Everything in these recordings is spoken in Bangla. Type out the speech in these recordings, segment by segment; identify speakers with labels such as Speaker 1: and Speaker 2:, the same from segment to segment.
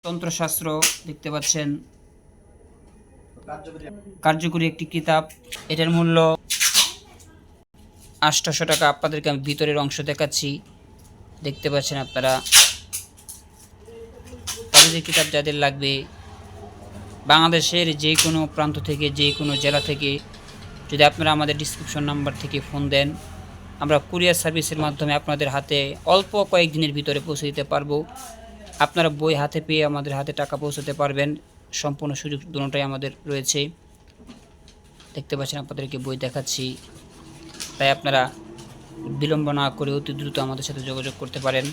Speaker 1: তন্ত্রশাস্ত্র দেখতে পাচ্ছেন, কার্যকরী একটি কিতাব। এটার মূল্য 800 টাকা। আপনাদেরকে আমি ভিতরের অংশ দেখাচ্ছি, দেখতে পাচ্ছেন আপনারা। তাদের কিতাব যাদের লাগবে, বাংলাদেশের যে কোনো প্রান্ত থেকে, যে কোনো জেলা থেকে, যদি আপনারা আমাদের ডিসক্রিপশন নাম্বার থেকে ফোন দেন, আমরা কুরিয়ার সার্ভিসের মাধ্যমে আপনাদের হাতে অল্প কয়েকদিনের ভিতরে পৌঁছে দিতে পারবো। আপনারা বই হাতে পেয়ে আমাদের হাতে টাকা পৌঁছাতে পারবেন। সম্পূর্ণ সুযোগ দুটোটাই আমাদের রয়েছে। দেখতে পাচ্ছেন আপনাদেরকে বই দেখাচ্ছি, তাই আপনারা বিলম্ব না করে অতি দ্রুত আমাদের সাথে যোগাযোগ করতে পারেন।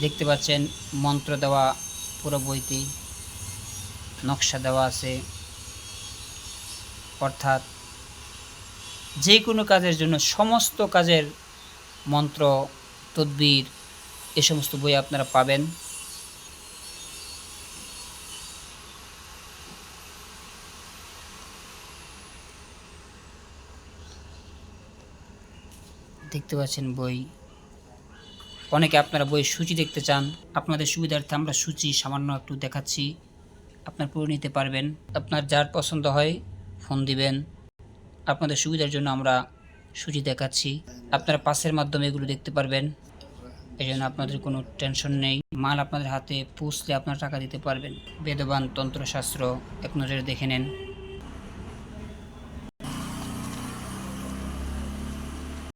Speaker 1: দেখতে পাচ্ছেন মন্ত্র দেওয়া পুরো বইটি, নকশা দেওয়া আছে, অর্থাৎ যে কোনো কাজের জন্য সমস্ত কাজের মন্ত্র, তদবির, এ সমস্ত বই আপনারা পাবেন। দেখতে পাচ্ছেন বই। অনেকে আপনারা বইয়ের সূচি দেখতে চান, আপনাদের সুবিধার্থে আমরা সূচি সামান্য একটু দেখাচ্ছি, আপনার পড়ে নিতে পারবেন। আপনার যার পছন্দ হয় ফোন দিবেন, আপনাদের সুবিধার জন্য আমরা সূচি দেখাচ্ছি। আপনারা পাসের মাধ্যমে এগুলো দেখতে পারবেন, এই জন্য আপনাদের কোনো টেনশন নেই। মাল আপনাদের হাতে পৌঁছলে আপনারা টাকা দিতে পারবেন। বেদবান তন্ত্রশাস্ত্র এক নজরে দেখে নেন।